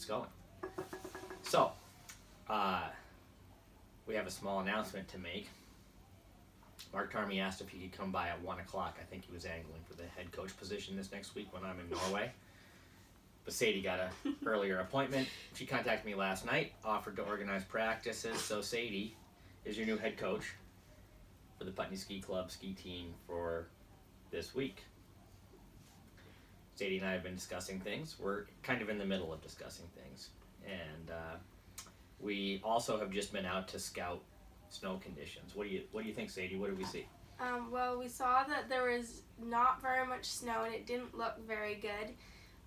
us going. So, we have a small announcement to make. Mark Tarmy asked if he could come by at 1 o'clock. I think he was angling for the head coach position this next week when I'm in Norway. But Sadie got an earlier appointment. She contacted me last night, offered to organize practices. So Sadie is your new head coach for the Putney Ski Club ski team for this week. Sadie and I have been discussing things. We're kind of in the middle of discussing things. And we also have just been out to scout snow conditions. What do you think, Sadie? What did we see? Well, we saw that there was not very much snow and it didn't look very good.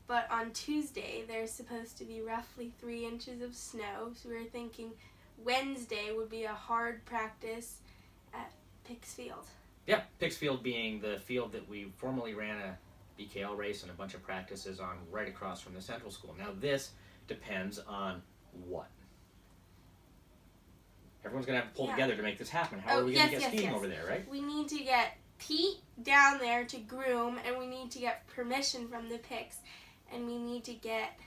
But on Tuesday, there's supposed to be roughly 3 inches of snow. So we were thinking Wednesday would be a hard practice at Pix Field. Yeah, Pix Field being the field that we formerly ran a BKL race and a bunch of practices on right across from the Central School. Now this depends on what? Everyone's going to have to pull together to make this happen. How are we going to get skiing over there, right? We need to get Pete down there to groom, and we need to get permission from the Pix, and we need to get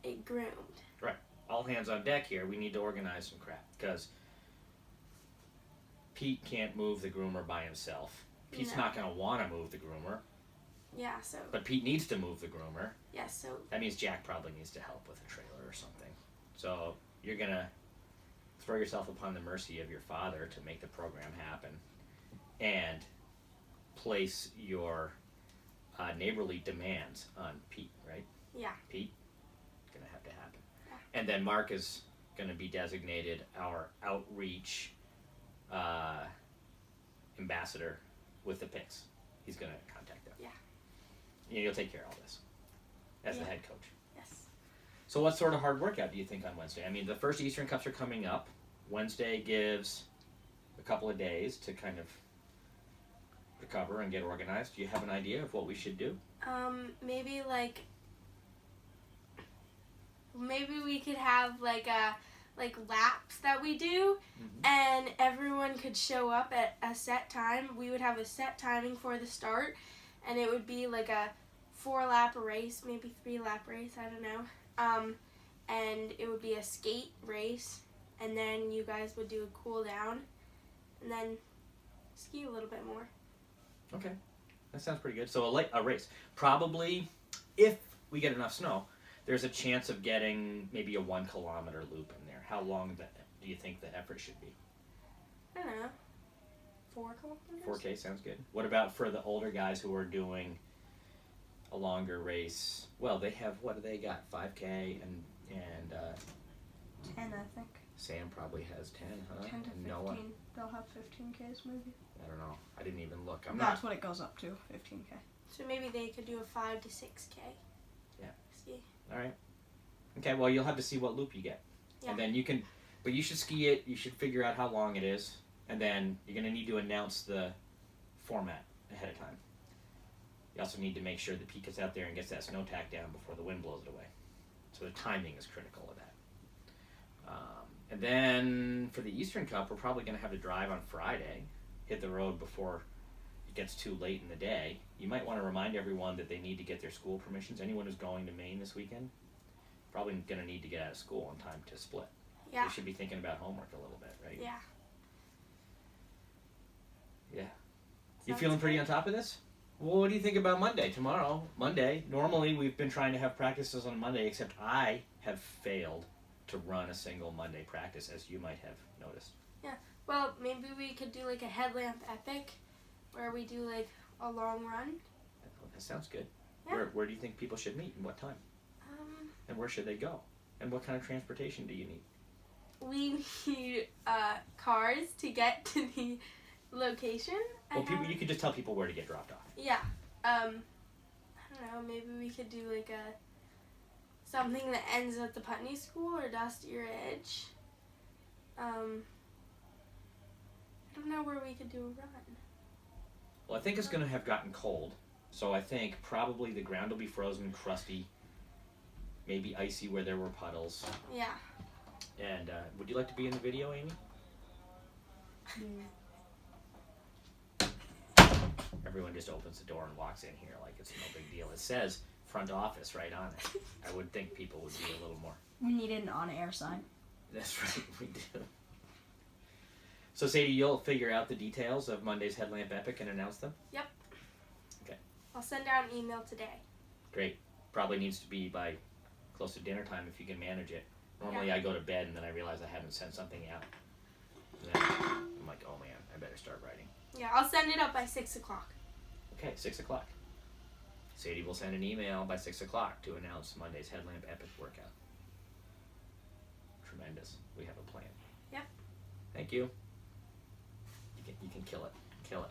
it groomed. Right. All hands on deck here. We need to organize some crap because Pete can't move the groomer by himself. Pete's not going to want to move the groomer. Yeah, so... But Pete needs to move the groomer. Yeah, so... That means Jack probably needs to help with a trailer or something. So you're going to throw yourself upon the mercy of your father to make the program happen and place your neighborly demands on Pete, right? Yeah. Pete, going to have to happen. Yeah. And then Mark is going to be designated our outreach ambassador with the Pix. He's going to contact them. Yeah. You'll take care of all this as the head coach. Yes. So what sort of hard workout do you think on Wednesday? I mean, the first Eastern Cups are coming up. Wednesday gives a couple of days to kind of recover and get organized. Do you have an idea of what we should do? Maybe we could have like laps that we do, and everyone could show up at a set time. We would have a set timing for the start, and it would be like a 4-lap race, maybe 3-lap race, I don't know. And it would be a skate race, and then you guys would do a cool down, and then ski a little bit more. Okay, that sounds pretty good. So a race. Probably, if we get enough snow, there's a chance of getting maybe a 1 kilometer loop in there. How long do you think the effort should be? I don't know. 4 kilometers? 4K sounds good. What about for the older guys who are doing a longer race? Well, they have, what do they got? 5K and 10, I think. Sam probably has 10, huh? 10 to 15. Noah? They'll have 15Ks maybe. I don't know. I didn't even look. That's what it goes up to, 15K. So maybe they could do a 5 to 6K. Yeah. Ski. All right. Okay, well, you'll have to see what loop you get. Yeah. And then you can, but you should ski it. You should figure out how long it is. And then you're going to need to announce the format ahead of time. You also need to make sure that Pete gets out there and gets that snowpack down before the wind blows it away. So the timing is critical of that. And then for the Eastern Cup, we're probably going to have to drive on Friday, hit the road before it gets too late in the day. You might want to remind everyone that they need to get their school permissions. Anyone who's going to Maine this weekend, probably going to need to get out of school in time to split. Yeah. They should be thinking about homework a little bit, right? Yeah. Yeah. You feeling pretty on top of this? Well, what do you think about Monday? Tomorrow, Monday. Normally, we've been trying to have practices on Monday, except I have failed to run a single Monday practice, as you might have noticed. Yeah. Well, maybe we could do like a headlamp epic, where we do like a long run. That sounds good. Yeah. Where do you think people should meet and what time? And where should they go? And what kind of transportation do you need? We need cars to get to the location. Well, you could just tell people where to get dropped off. Yeah. I don't know. Maybe we could do like something that ends at the Putney School or Dustier Edge. I don't know where we could do a run. Well, I think it's going to have gotten cold, so I think probably the ground will be frozen, crusty, maybe icy where there were puddles. Yeah. And would you like to be in the video, Amy? Everyone just opens the door and walks in here like it's no big deal. It says front office right on it. I would think people would be a little more. We needed an on-air sign. That's right, we do. So Sadie, you'll figure out the details of Monday's Headlamp Epic and announce them? I'll send out an email today. Great. Probably needs to be by close to dinner time if you can manage it. Normally I go to bed and then I realize I haven't sent something out. And then I'm like, oh man, I better start writing. Yeah, I'll send it up by 6 o'clock. Okay, 6 o'clock. Sadie will send an email by 6 o'clock to announce Monday's Headlamp Epic workout. Tremendous. We have a plan. Yep. Thank you. You can kill it. Kill it.